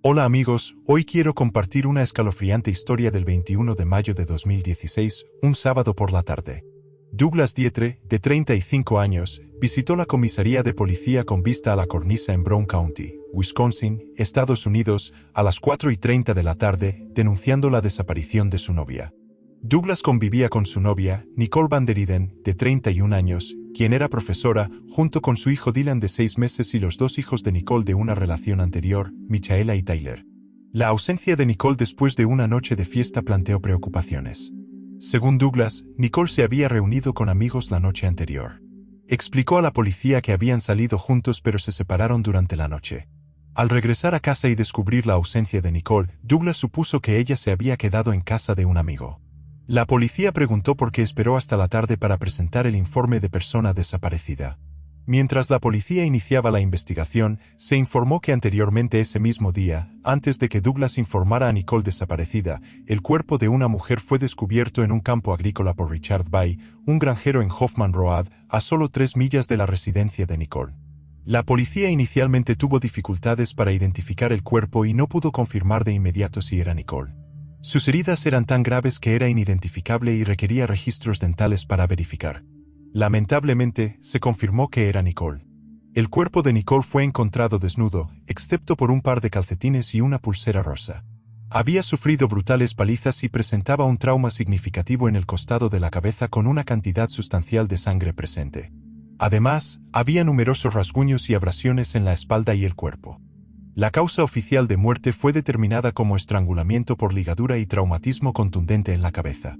Hola amigos, hoy quiero compartir una escalofriante historia del 21 de mayo de 2016, un sábado por la tarde. Douglas Dietre, de 35 años, visitó la comisaría de policía con vista a la cornisa en Brown County, Wisconsin, Estados Unidos, a las 4:30 de la tarde, denunciando la desaparición de su novia. Douglas convivía con su novia, Nicole Van der Eden, de 31 años, quien era profesora, junto con su hijo Dylan de 6 meses y los dos hijos de Nicole de una relación anterior, Michaela y Tyler. La ausencia de Nicole después de una noche de fiesta planteó preocupaciones. Según Douglas, Nicole se había reunido con amigos la noche anterior. Explicó a la policía que habían salido juntos pero se separaron durante la noche. Al regresar a casa y descubrir la ausencia de Nicole, Douglas supuso que ella se había quedado en casa de un amigo. La policía preguntó por qué esperó hasta la tarde para presentar el informe de persona desaparecida. Mientras la policía iniciaba la investigación, se informó que anteriormente ese mismo día, antes de que Douglas informara a Nicole desaparecida, el cuerpo de una mujer fue descubierto en un campo agrícola por Richard Bay, un granjero en Hoffman Road, a solo 3 millas de la residencia de Nicole. La policía inicialmente tuvo dificultades para identificar el cuerpo y no pudo confirmar de inmediato si era Nicole. Sus heridas eran tan graves que era inidentificable y requería registros dentales para verificar. Lamentablemente, se confirmó que era Nicole. El cuerpo de Nicole fue encontrado desnudo, excepto por un par de calcetines y una pulsera rosa. Había sufrido brutales palizas y presentaba un trauma significativo en el costado de la cabeza con una cantidad sustancial de sangre presente. Además, había numerosos rasguños y abrasiones en la espalda y el cuerpo. La causa oficial de muerte fue determinada como estrangulamiento por ligadura y traumatismo contundente en la cabeza.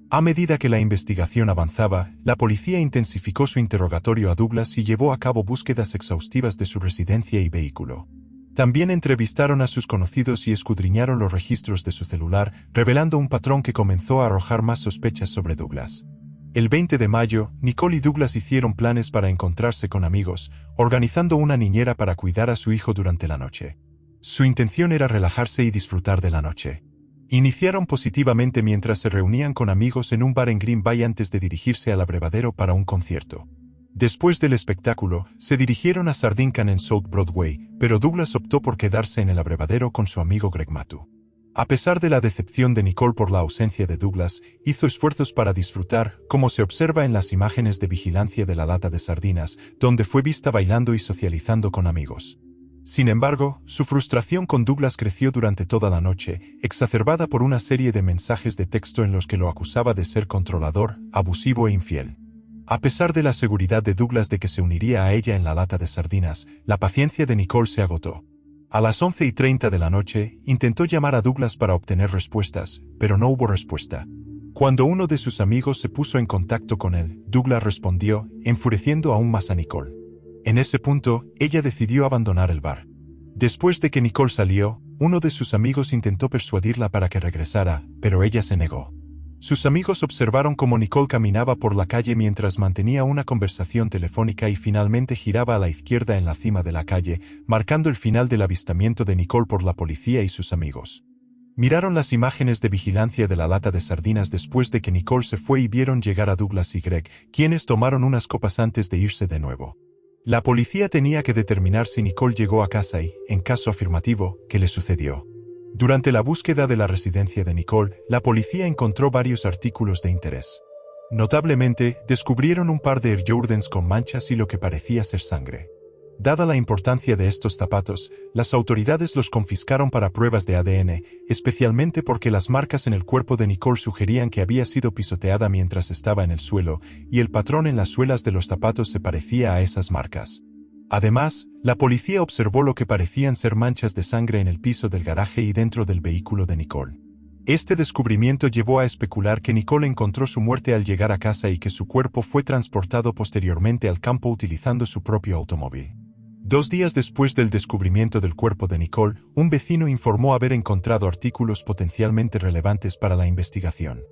A medida que la investigación avanzaba, la policía intensificó su interrogatorio a Douglas y llevó a cabo búsquedas exhaustivas de su residencia y vehículo. También entrevistaron a sus conocidos y escudriñaron los registros de su celular, revelando un patrón que comenzó a arrojar más sospechas sobre Douglas. El 20 de mayo, Nicole y Douglas hicieron planes para encontrarse con amigos, organizando una niñera para cuidar a su hijo durante la noche. Su intención era relajarse y disfrutar de la noche. Iniciaron positivamente mientras se reunían con amigos en un bar en Green Bay antes de dirigirse al abrevadero para un concierto. Después del espectáculo, se dirigieron a Sardine Can en South Broadway, pero Douglas optó por quedarse en el abrevadero con su amigo Greg Matu. A pesar de la decepción de Nicole por la ausencia de Douglas, hizo esfuerzos para disfrutar, como se observa en las imágenes de vigilancia de la lata de sardinas, donde fue vista bailando y socializando con amigos. Sin embargo, su frustración con Douglas creció durante toda la noche, exacerbada por una serie de mensajes de texto en los que lo acusaba de ser controlador, abusivo e infiel. A pesar de la seguridad de Douglas de que se uniría a ella en la lata de sardinas, la paciencia de Nicole se agotó. A las 11:30 de la noche, intentó llamar a Douglas para obtener respuestas, pero no hubo respuesta. Cuando uno de sus amigos se puso en contacto con él, Douglas respondió, enfureciendo aún más a Nicole. En ese punto, ella decidió abandonar el bar. Después de que Nicole salió, uno de sus amigos intentó persuadirla para que regresara, pero ella se negó. Sus amigos observaron cómo Nicole caminaba por la calle mientras mantenía una conversación telefónica y finalmente giraba a la izquierda en la cima de la calle, marcando el final del avistamiento de Nicole por la policía y sus amigos. Miraron las imágenes de vigilancia de la lata de sardinas después de que Nicole se fue y vieron llegar a Douglas y Greg, quienes tomaron unas copas antes de irse de nuevo. La policía tenía que determinar si Nicole llegó a casa y, en caso afirmativo, qué le sucedió. Durante la búsqueda de la residencia de Nicole, la policía encontró varios artículos de interés. Notablemente, descubrieron un par de Air Jordans con manchas y lo que parecía ser sangre. Dada la importancia de estos zapatos, las autoridades los confiscaron para pruebas de ADN, especialmente porque las marcas en el cuerpo de Nicole sugerían que había sido pisoteada mientras estaba en el suelo, y el patrón en las suelas de los zapatos se parecía a esas marcas. Además, la policía observó lo que parecían ser manchas de sangre en el piso del garaje y dentro del vehículo de Nicole. Este descubrimiento llevó a especular que Nicole encontró su muerte al llegar a casa y que su cuerpo fue transportado posteriormente al campo utilizando su propio automóvil. 2 días después del descubrimiento del cuerpo de Nicole, un vecino informó haber encontrado artículos potencialmente relevantes para la investigación.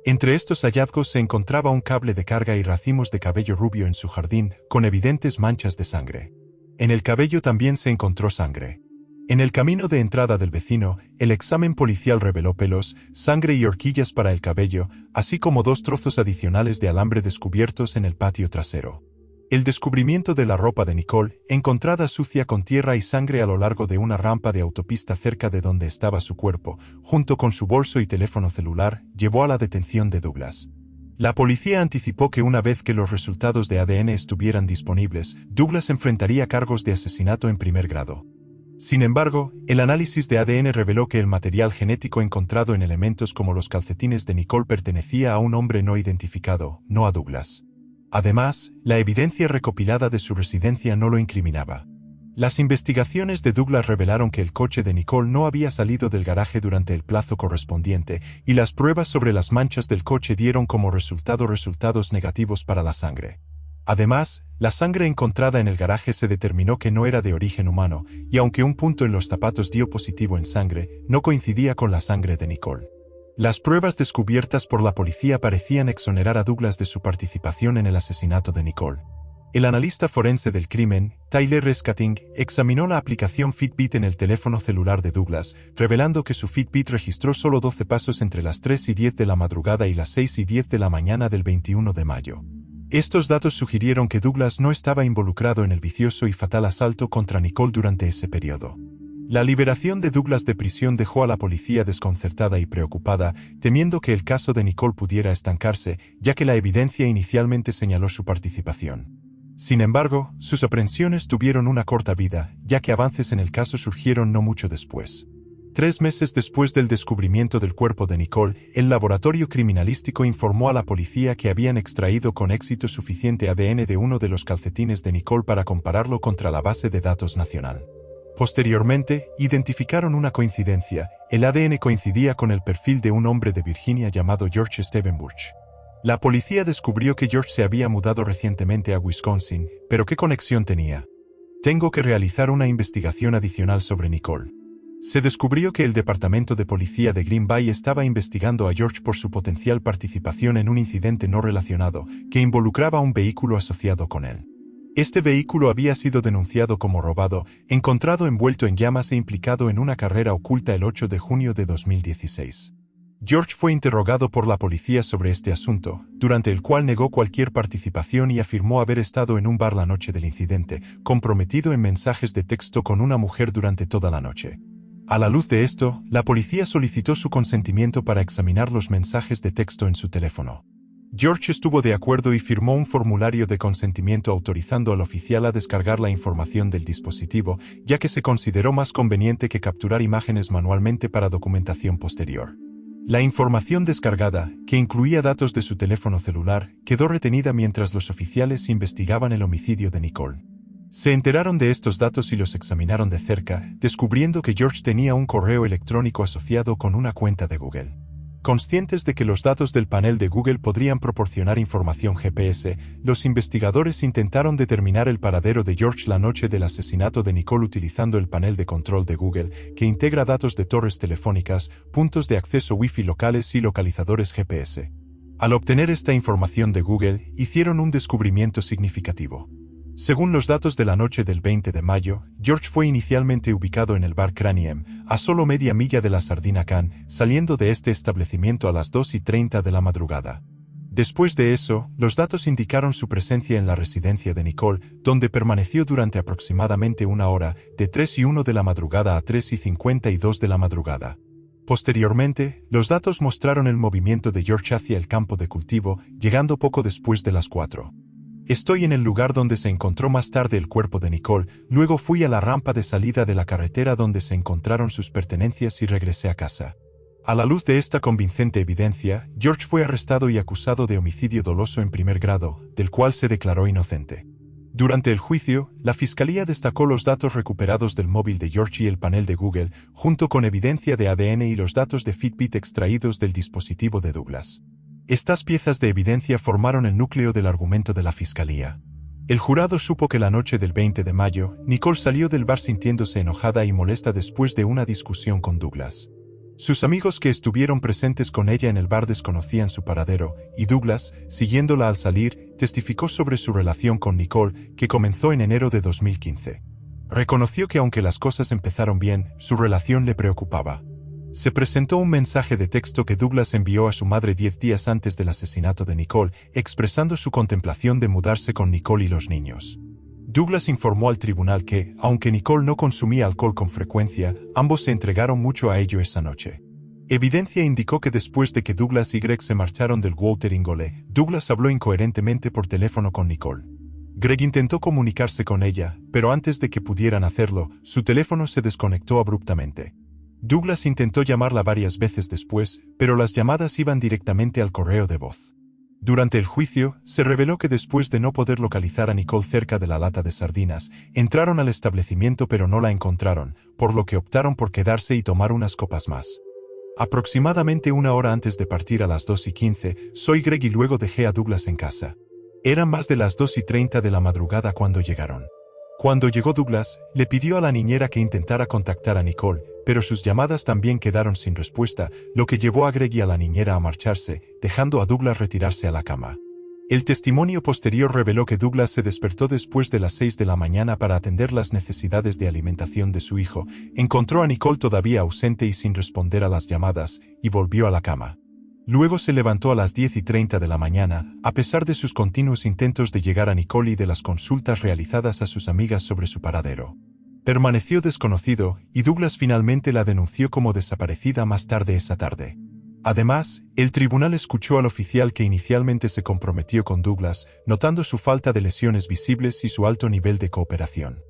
Entre estos hallazgos se encontraba un cable de carga y racimos de cabello rubio en su jardín, con evidentes manchas de sangre. En el cabello también se encontró sangre. En el camino de entrada del vecino, el examen policial reveló pelos, sangre y horquillas para el cabello, así como 2 trozos adicionales de alambre descubiertos en el patio trasero. El descubrimiento de la ropa de Nicole, encontrada sucia con tierra y sangre a lo largo de una rampa de autopista cerca de donde estaba su cuerpo, junto con su bolso y teléfono celular, llevó a la detención de Douglas. La policía anticipó que una vez que los resultados de ADN estuvieran disponibles, Douglas enfrentaría cargos de asesinato en primer grado. Sin embargo, el análisis de ADN reveló que el material genético encontrado en elementos como los calcetines de Nicole pertenecía a un hombre no identificado, no a Douglas. Además, la evidencia recopilada de su residencia no lo incriminaba. Las investigaciones de Douglas revelaron que el coche de Nicole no había salido del garaje durante el plazo correspondiente, y las pruebas sobre las manchas del coche dieron como resultado resultados negativos para la sangre. Además, la sangre encontrada en el garaje se determinó que no era de origen humano, y aunque un punto en los zapatos dio positivo en sangre, no coincidía con la sangre de Nicole. Las pruebas descubiertas por la policía parecían exonerar a Douglas de su participación en el asesinato de Nicole. El analista forense del crimen, Tyler Rescating, examinó la aplicación Fitbit en el teléfono celular de Douglas, revelando que su Fitbit registró solo 12 pasos entre las 3 y 10 de la madrugada y las 6 y 10 de la mañana del 21 de mayo. Estos datos sugirieron que Douglas no estaba involucrado en el vicioso y fatal asalto contra Nicole durante ese periodo. La liberación de Douglas de prisión dejó a la policía desconcertada y preocupada, temiendo que el caso de Nicole pudiera estancarse, ya que la evidencia inicialmente señaló su participación. Sin embargo, sus aprehensiones tuvieron una corta vida, ya que avances en el caso surgieron no mucho después. 3 meses después del descubrimiento del cuerpo de Nicole, el laboratorio criminalístico informó a la policía que habían extraído con éxito suficiente ADN de uno de los calcetines de Nicole para compararlo contra la base de datos nacional. Posteriormente, identificaron una coincidencia: el ADN coincidía con el perfil de un hombre de Virginia llamado George Stephen Burch. La policía descubrió que George se había mudado recientemente a Wisconsin, pero ¿qué conexión tenía? Tengo que realizar una investigación adicional sobre Nicole. Se descubrió que el Departamento de Policía de Green Bay estaba investigando a George por su potencial participación en un incidente no relacionado, que involucraba un vehículo asociado con él. Este vehículo había sido denunciado como robado, encontrado envuelto en llamas e implicado en una carrera oculta el 8 de junio de 2016. George fue interrogado por la policía sobre este asunto, durante el cual negó cualquier participación y afirmó haber estado en un bar la noche del incidente, comprometido en mensajes de texto con una mujer durante toda la noche. A la luz de esto, la policía solicitó su consentimiento para examinar los mensajes de texto en su teléfono. George estuvo de acuerdo y firmó un formulario de consentimiento autorizando al oficial a descargar la información del dispositivo, ya que se consideró más conveniente que capturar imágenes manualmente para documentación posterior. La información descargada, que incluía datos de su teléfono celular, quedó retenida mientras los oficiales investigaban el homicidio de Nicole. Se enteraron de estos datos y los examinaron de cerca, descubriendo que George tenía un correo electrónico asociado con una cuenta de Google. Conscientes de que los datos del panel de Google podrían proporcionar información GPS, los investigadores intentaron determinar el paradero de George la noche del asesinato de Nicole utilizando el panel de control de Google, que integra datos de torres telefónicas, puntos de acceso Wi-Fi locales y localizadores GPS. Al obtener esta información de Google, hicieron un descubrimiento significativo. Según los datos de la noche del 20 de mayo, George fue inicialmente ubicado en el bar Craniem, a solo media milla de la Sardina Can, saliendo de este establecimiento a las 2:30 de la madrugada. Después de eso, los datos indicaron su presencia en la residencia de Nicole, donde permaneció durante aproximadamente una hora, de 3:01 de la madrugada a 3:52 de la madrugada. Posteriormente, los datos mostraron el movimiento de George hacia el campo de cultivo, llegando poco después de las 4. Estoy en el lugar donde se encontró más tarde el cuerpo de Nicole, luego fui a la rampa de salida de la carretera donde se encontraron sus pertenencias y regresé a casa. A la luz de esta convincente evidencia, George fue arrestado y acusado de homicidio doloso en primer grado, del cual se declaró inocente. Durante el juicio, la fiscalía destacó los datos recuperados del móvil de George y el panel de Google, junto con evidencia de ADN y los datos de Fitbit extraídos del dispositivo de Douglas. Estas piezas de evidencia formaron el núcleo del argumento de la fiscalía. El jurado supo que la noche del 20 de mayo, Nicole salió del bar sintiéndose enojada y molesta después de una discusión con Douglas. Sus amigos que estuvieron presentes con ella en el bar desconocían su paradero, y Douglas, siguiéndola al salir, testificó sobre su relación con Nicole, que comenzó en enero de 2015. Reconoció que aunque las cosas empezaron bien, su relación le preocupaba. Se presentó un mensaje de texto que Douglas envió a su madre 10 días antes del asesinato de Nicole, expresando su contemplación de mudarse con Nicole y los niños. Douglas informó al tribunal que, aunque Nicole no consumía alcohol con frecuencia, ambos se entregaron mucho a ello esa noche. Evidencia indicó que después de que Douglas y Greg se marcharon del Watering Hole, Douglas habló incoherentemente por teléfono con Nicole. Greg intentó comunicarse con ella, pero antes de que pudieran hacerlo, su teléfono se desconectó abruptamente. Douglas intentó llamarla varias veces después, pero las llamadas iban directamente al correo de voz. Durante el juicio, se reveló que después de no poder localizar a Nicole cerca de la lata de sardinas, entraron al establecimiento pero no la encontraron, por lo que optaron por quedarse y tomar unas copas más. Aproximadamente una hora antes de partir a las 2:15, soy Greg y luego dejé a Douglas en casa. Eran más de las 2:30 de la madrugada cuando llegaron. Cuando llegó Douglas, le pidió a la niñera que intentara contactar a Nicole, pero sus llamadas también quedaron sin respuesta, lo que llevó a Greg y a la niñera a marcharse, dejando a Douglas retirarse a la cama. El testimonio posterior reveló que Douglas se despertó después de las 6 de la mañana para atender las necesidades de alimentación de su hijo, encontró a Nicole todavía ausente y sin responder a las llamadas, y volvió a la cama. Luego se levantó a las 10:30 de la mañana, a pesar de sus continuos intentos de llegar a Nicole y de las consultas realizadas a sus amigas sobre su paradero. Permaneció desconocido, y Douglas finalmente la denunció como desaparecida más tarde esa tarde. Además, el tribunal escuchó al oficial que inicialmente se comprometió con Douglas, notando su falta de lesiones visibles y su alto nivel de cooperación.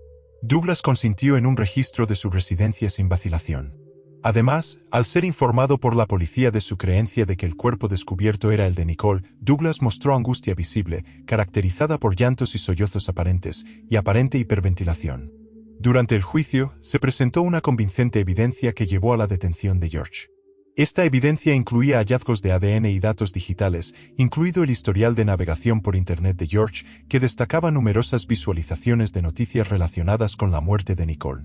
Douglas consintió en un registro de su residencia sin vacilación. Además, al ser informado por la policía de su creencia de que el cuerpo descubierto era el de Nicole, Douglas mostró angustia visible, caracterizada por llantos y sollozos aparentes, y aparente hiperventilación. Durante el juicio, se presentó una convincente evidencia que llevó a la detención de George. Esta evidencia incluía hallazgos de ADN y datos digitales, incluido el historial de navegación por Internet de George, que destacaba numerosas visualizaciones de noticias relacionadas con la muerte de Nicole.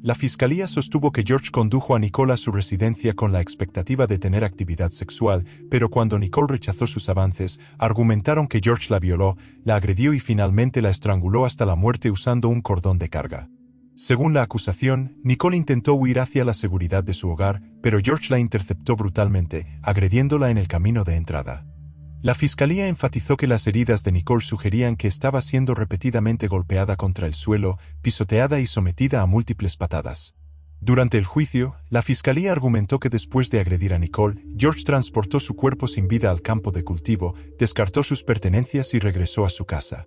La fiscalía sostuvo que George condujo a Nicole a su residencia con la expectativa de tener actividad sexual, pero cuando Nicole rechazó sus avances, argumentaron que George la violó, la agredió y finalmente la estranguló hasta la muerte usando un cordón de carga. Según la acusación, Nicole intentó huir hacia la seguridad de su hogar, pero George la interceptó brutalmente, agrediéndola en el camino de entrada. La fiscalía enfatizó que las heridas de Nicole sugerían que estaba siendo repetidamente golpeada contra el suelo, pisoteada y sometida a múltiples patadas. Durante el juicio, la fiscalía argumentó que después de agredir a Nicole, George transportó su cuerpo sin vida al campo de cultivo, descartó sus pertenencias y regresó a su casa.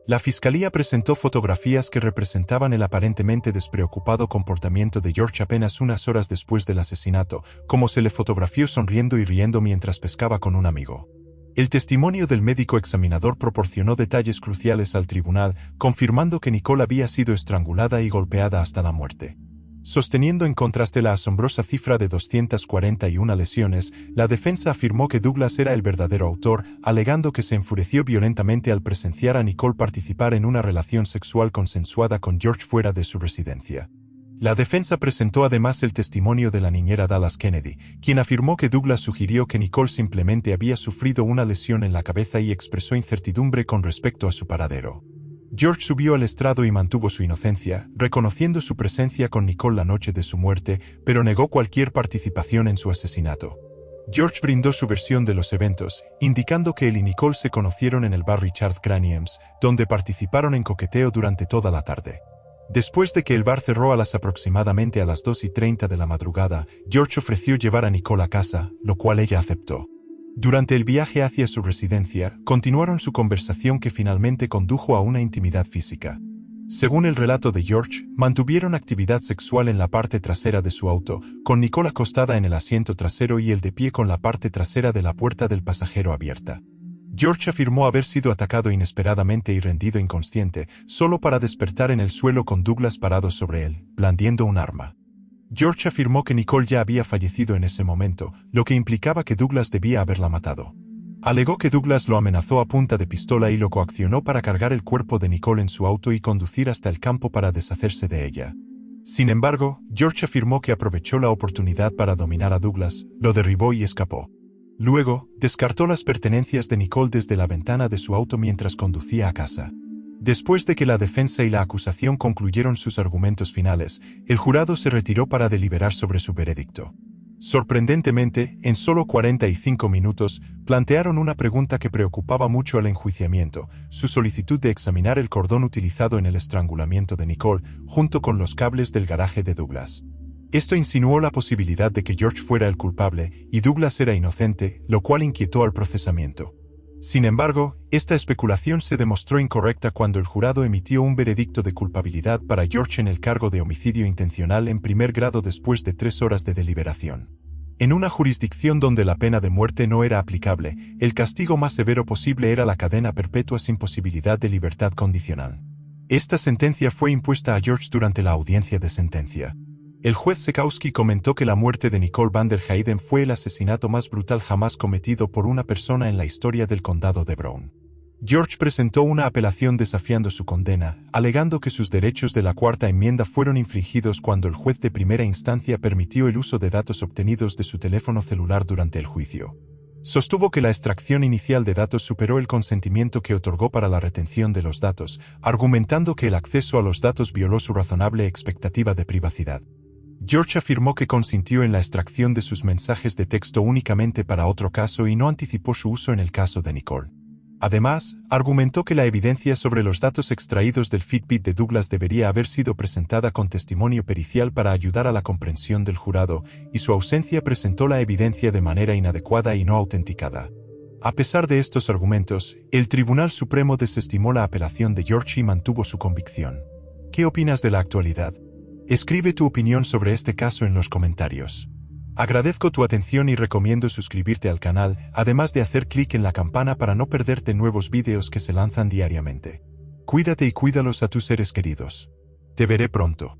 La fiscalía presentó fotografías que representaban el aparentemente despreocupado comportamiento de George apenas unas horas después del asesinato, como se le fotografió sonriendo y riendo mientras pescaba con un amigo. El testimonio del médico examinador proporcionó detalles cruciales al tribunal, confirmando que Nicole había sido estrangulada y golpeada hasta la muerte. Sosteniendo en contraste la asombrosa cifra de 241 lesiones, la defensa afirmó que Douglas era el verdadero autor, alegando que se enfureció violentamente al presenciar a Nicole participar en una relación sexual consensuada con George fuera de su residencia. La defensa presentó además el testimonio de la niñera Dallas Kennedy, quien afirmó que Douglas sugirió que Nicole simplemente había sufrido una lesión en la cabeza y expresó incertidumbre con respecto a su paradero. George subió al estrado y mantuvo su inocencia, reconociendo su presencia con Nicole la noche de su muerte, pero negó cualquier participación en su asesinato. George brindó su versión de los eventos, indicando que él y Nicole se conocieron en el bar Richard Craniums, donde participaron en coqueteo durante toda la tarde. Después de que el bar cerró aproximadamente a las 2:30 de la madrugada, George ofreció llevar a Nicole a casa, lo cual ella aceptó. Durante el viaje hacia su residencia, continuaron su conversación que finalmente condujo a una intimidad física. Según el relato de George, mantuvieron actividad sexual en la parte trasera de su auto, con Nicole acostada en el asiento trasero y él de pie con la parte trasera de la puerta del pasajero abierta. George afirmó haber sido atacado inesperadamente y rendido inconsciente, solo para despertar en el suelo con Douglas parado sobre él, blandiendo un arma. George afirmó que Nicole ya había fallecido en ese momento, lo que implicaba que Douglas debía haberla matado. Alegó que Douglas lo amenazó a punta de pistola y lo coaccionó para cargar el cuerpo de Nicole en su auto y conducir hasta el campo para deshacerse de ella. Sin embargo, George afirmó que aprovechó la oportunidad para dominar a Douglas, lo derribó y escapó. Luego, descartó las pertenencias de Nicole desde la ventana de su auto mientras conducía a casa. Después de que la defensa y la acusación concluyeron sus argumentos finales, el jurado se retiró para deliberar sobre su veredicto. Sorprendentemente, en solo 45 minutos, plantearon una pregunta que preocupaba mucho al enjuiciamiento: su solicitud de examinar el cordón utilizado en el estrangulamiento de Nicole, junto con los cables del garaje de Douglas. Esto insinuó la posibilidad de que George fuera el culpable y Douglas era inocente, lo cual inquietó al procesamiento. Sin embargo, esta especulación se demostró incorrecta cuando el jurado emitió un veredicto de culpabilidad para George en el cargo de homicidio intencional en primer grado después de 3 horas de deliberación. En una jurisdicción donde la pena de muerte no era aplicable, el castigo más severo posible era la cadena perpetua sin posibilidad de libertad condicional. Esta sentencia fue impuesta a George durante la audiencia de sentencia. El juez Sekowsky comentó que la muerte de Nicole van der Heyden fue el asesinato más brutal jamás cometido por una persona en la historia del condado de Brown. George presentó una apelación desafiando su condena, alegando que sus derechos de la Cuarta Enmienda fueron infringidos cuando el juez de primera instancia permitió el uso de datos obtenidos de su teléfono celular durante el juicio. Sostuvo que la extracción inicial de datos superó el consentimiento que otorgó para la retención de los datos, argumentando que el acceso a los datos violó su razonable expectativa de privacidad. George afirmó que consintió en la extracción de sus mensajes de texto únicamente para otro caso y no anticipó su uso en el caso de Nicole. Además, argumentó que la evidencia sobre los datos extraídos del Fitbit de Douglas debería haber sido presentada con testimonio pericial para ayudar a la comprensión del jurado, y su ausencia presentó la evidencia de manera inadecuada y no autenticada. A pesar de estos argumentos, el Tribunal Supremo desestimó la apelación de George y mantuvo su convicción. ¿Qué opinas de la actualidad? Escribe tu opinión sobre este caso en los comentarios. Agradezco tu atención y recomiendo suscribirte al canal, además de hacer clic en la campana para no perderte nuevos vídeos que se lanzan diariamente. Cuídate y cuídalos a tus seres queridos. Te veré pronto.